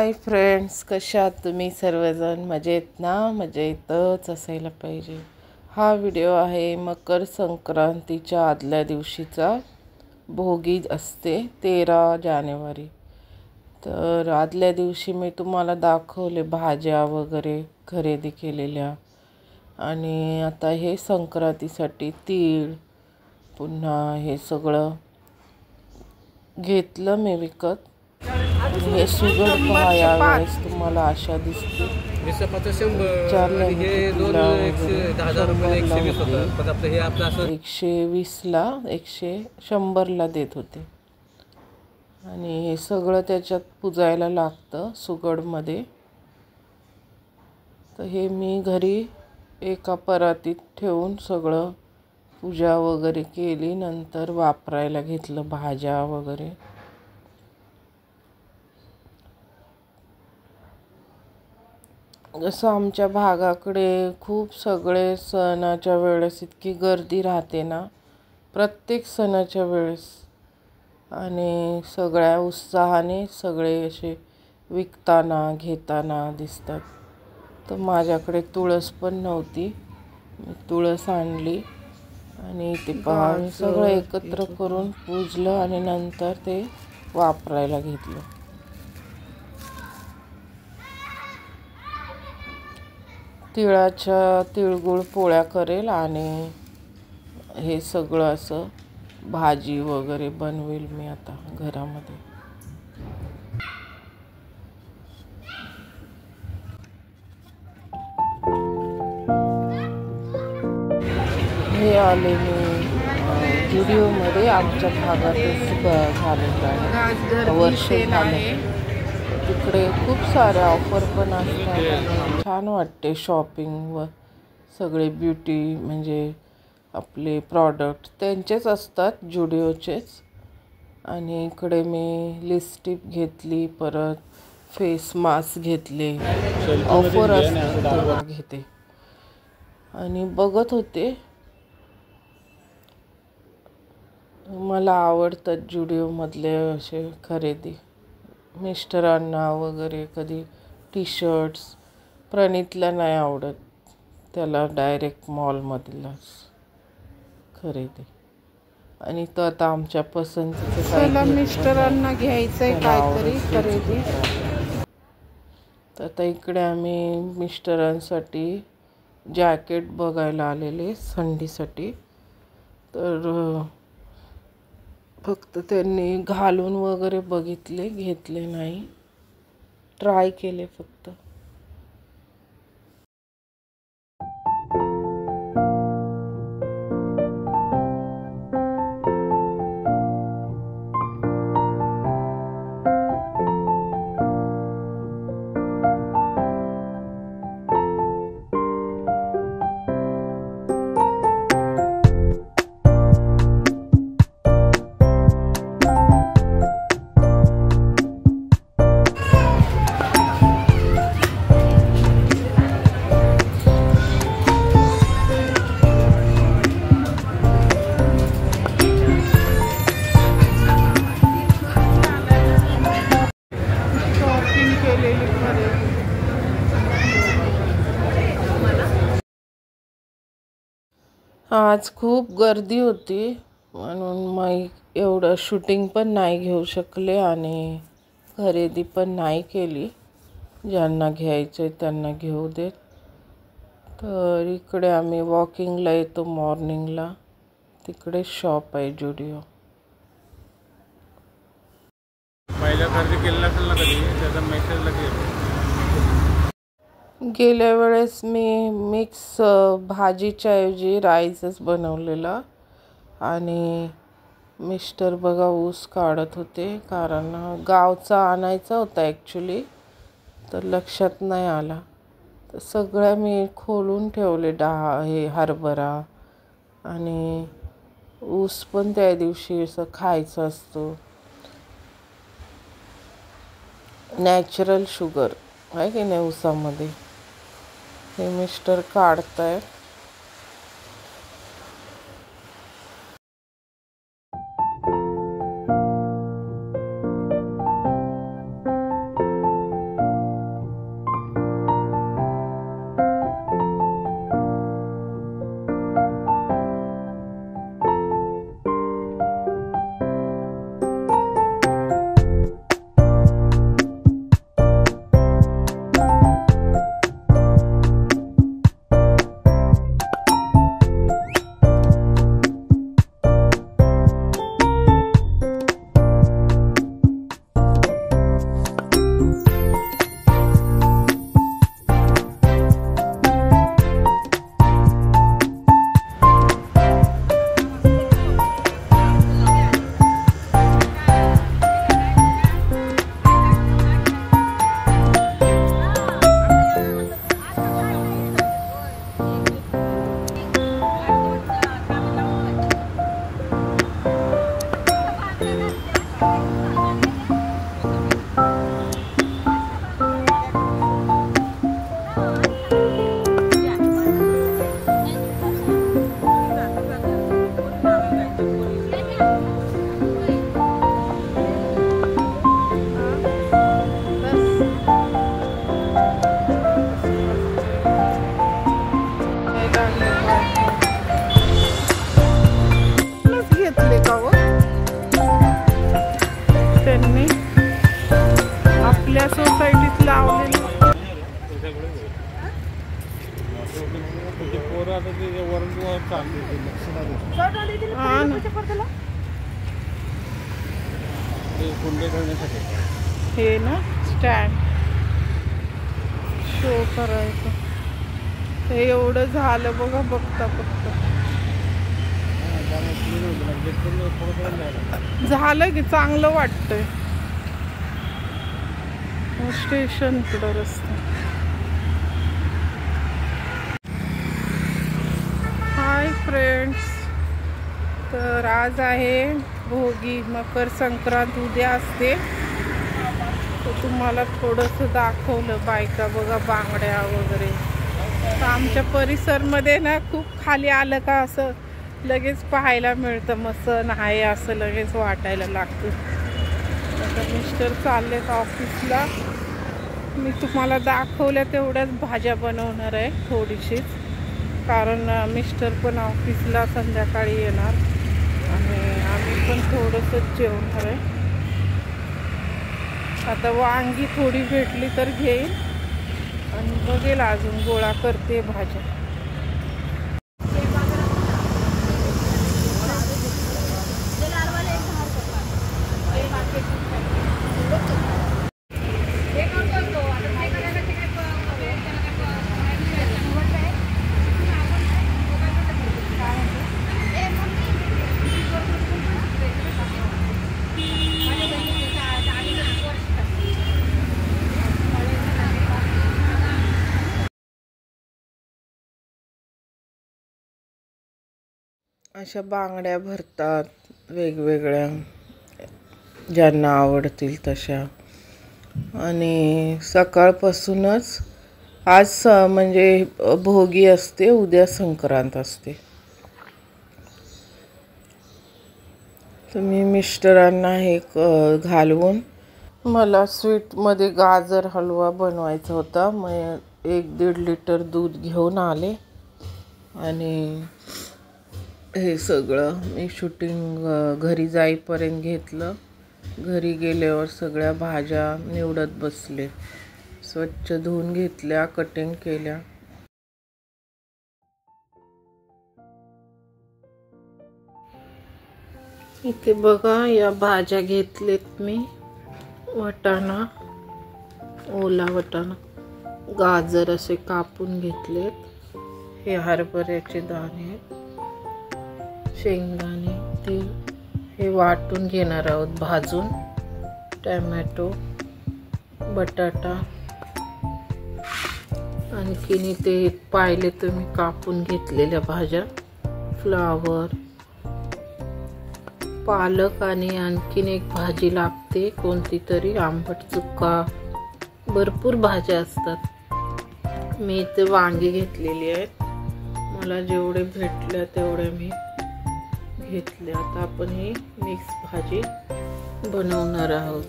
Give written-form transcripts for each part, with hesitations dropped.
Hi friends, कशा आहात तुम्ही सर्वजण? मजेत ना? मजेतच असायला पाहिजे. हा व्हिडिओ आहे मकर संक्रांतीच्या आदल्या दिवशीचा. भोगी असते 13 जानेवारी. तर आदल्या दिवशी मी तुम्हाला दाखवले भाज्या वगैरे खरेदी केलेल्या. आणि आता हे संक्रांतीसाठी तीळ पुन्हा हे सगळं घेतलं मी विकत. हे सुगड पहा, यावेळेस तुम्हाला आशा दिसते. 120ला 100ला देत होते. आणि हे सगळं त्याच्यात पुजायला लागतं सुगडमध्ये. तर हे मी घरी एका परातीत ठेवून सगळं पूजा वगैरे केली. नंतर वापरायला घेतलं भाज्या वगैरे. जसं आमच्या भागाकडे खूप सगळे सणाच्या वेळेस इतकी गर्दी राहते ना, प्रत्येक सणाच्या वेळेस, आणि सगळ्या उत्साहाने सगळे असे विकताना घेताना दिसतात. तर माझ्याकडे तुळस पण नव्हती, मी तुळस आणली आणि ते पहा मी सगळं एकत्र करून पूजलं आणि नंतर ते वापरायला घेतलं. तिळाच्या तिळगुळ पोळ्या करेल आणि हे सगळं असं भाजी वगैरे बनवेल मी आता घरामध्ये. हे आले मी जुडिओमध्ये. आमच्या भागातच झालेलं आहे, वर्ष झालं. तिकडे खूप साऱ्या ऑफर पण असतात. छान वाटते शॉपिंग व सगळे ब्युटी म्हणजे आपले प्रॉडक्ट त्यांचेच असतात, जुडिओचेच. आणि इकडे मी लिपस्टिक घेतली, परत फेस मास्क घेतले. ऑफर असते तेव्हा घेते. आणि बघत होते, मला आवडतात जुडिओमधले असे खरेदी. मिस्टरांना वगैरे कधी टी शर्ट्स. प्रणितला नाही आवडत, त्याला डायरेक्ट मॉलमधलाच खरेदी. आणि तो आता आमच्या पसंतीचं काही मिस्टरांना घ्यायचंय काहीतरी खरेदी. तर आता इकडे आम्ही मिस्टरांसाठी जॅकेट बघायला आलेले थंडीसाठी. तर फक्त त्यांनी घालून वगैरे बघितले, घेतले नाही, ट्राय केले फक्त. आज खूप गर्दी होती म्हणून मग एवढं शूटिंग पण नाही घेऊ शकले आणि खरेदी पण नाही केली. ज्यांना घ्यायचं त्यांना घेऊ देत. तर इकडे आम्ही वॉकिंगला येतो मॉर्निंगला. तिकडे शॉप आहे जुडिओ. पहिल्या खरेदी केलेला असेल ना कधी, त्याचा मेसेज लगेच. गेल्या वेळेस मी मिक्स भाजीच्या ऐवजी राईसच बनवलेला. आणि मिस्टर बघा ऊस काढत होते, कारण गावचा आणायचा होता ॲक्च्युली, तर लक्षात नाही आला. तर सगळ्या मी खोलून ठेवले. हे हरभरा आणि ऊस पण त्या दिवशी असं खायचं असतो. नॅचरल शुगर आहे की नाही ऊसामध्ये. हे मिस्टर काढतायत. घेतले का व त्यांनी आपल्या सोसायटीत लावलेले. हे ना स्टँड शो करायचं. हे एवढं झालं बघा बघता फक्त. झालं की चांगलं वाटतंय. स्टेशन पुढं रस्ता. हाय फ्रेंड्स, तर आज आहे भोगी, मकर संक्रांत उद्या असते. तर तुम्हाला थोडंसं दाखवलं. बायका बघा बांगड्या वगैरे. तर आमच्या परिसरमध्ये ना खूप खाली आलं का असं लगेच पाहायला मिळतं. मग सण आहे असं लगेच वाटायला लागतं. आता मिस्टर चाललेत ऑफिसला. मी तुम्हाला दाखवल्या तेवढ्याच भाज्या बनवणार आहे थोडीशीच, कारण मिस्टर पण ऑफिसला संध्याकाळी येणार आणि आम्ही पण थोडंसंच जेवणार आहे. आता वांगी थोडी भेटली तर घेईल आणि बघेल अजून गोळा करते भाज्या. अशा बांगड्या भरतात वेगवेगळ्या, ज्यांना आवडतील तशा. आणि सकाळपासूनच आज म्हणजे भोगी असते, उद्या संक्रांत असते. तर मी मिस्टरांना हे घालवून, मला स्वीटमध्ये गाजर हलवा बनवायचा होता. मग 1-1.5 लिटर दूध घेऊन आले आणि हे सगळं मी शूटिंग घरी जाईपर्यंत घेतलं. घरी गेल्यावर सगळ्या भाज्या निवडत बसले. स्वच्छ धुवून घेतल्या, कटिंग केल्या. इथे बघा या भाज्या घेतलेत मी. वाटाणा, ओला वाटाणा, गाजर असे कापून घेतलेत. हे हरभऱ्याचे दाणे, शेंगदाणे, तेल हे वाटून घेणार आहोत भाजून. टोमॅटो, बटाटा, आणखीन ते पाहिले तुम्ही कापून घेतलेल्या भाज्या, फ्लावर, पालक आणि आणखीन एक भाजी लागते कोणती तरी, आंबट चुका. भरपूर भाज्या असतात. मी इथे वांगी घेतलेली आहेत. मला जेवढे भेटल्या तेवढे मी घेतले. आता आपण ही मिक्स भाजी बनवणार आहोत.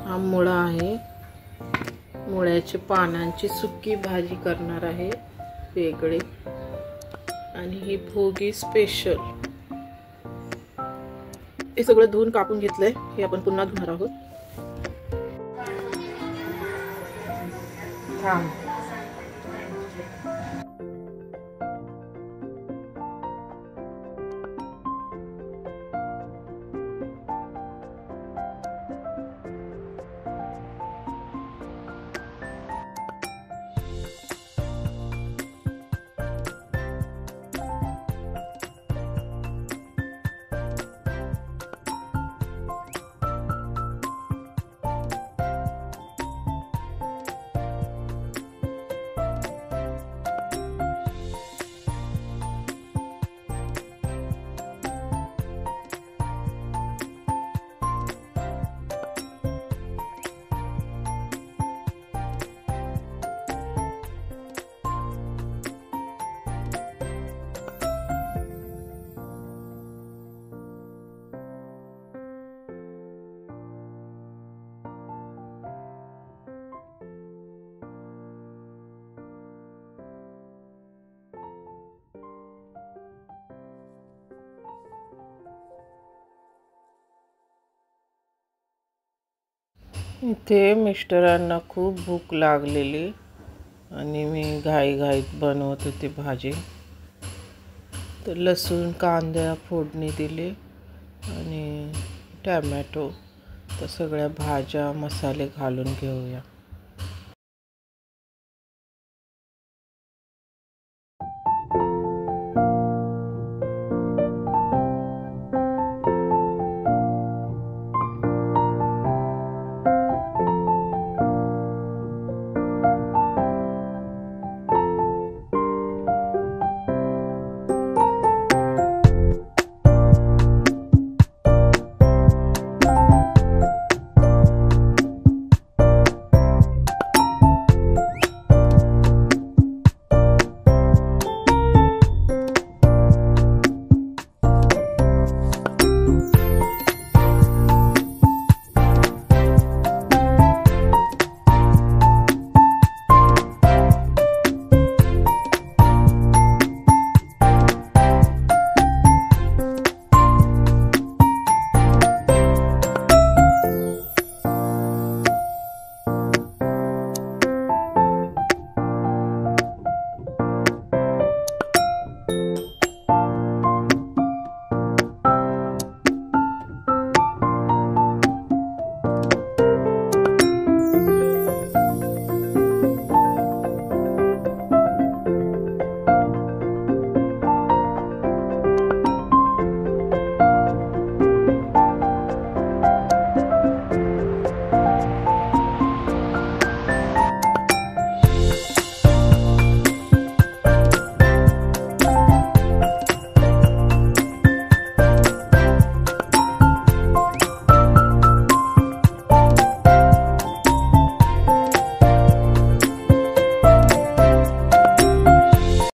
हा मुळा आहे, मुळ्याच्या पानांची सुकी भाजी करणार आहे वेगळी. आणि ही भोगी स्पेशल. हे सगळं धुवून कापून घेतलंय. हे आपण पुन्हा धुणार आहोत. इथे मिस्टरांना खूप भूक लागलेली आणि मी घाईघाईत बनवत होते भाजी. तर लसूण कांदा फोडणी दिली आणि टॅमॅटो. तर सगळ्या भाज्या मसाले घालून घेऊया.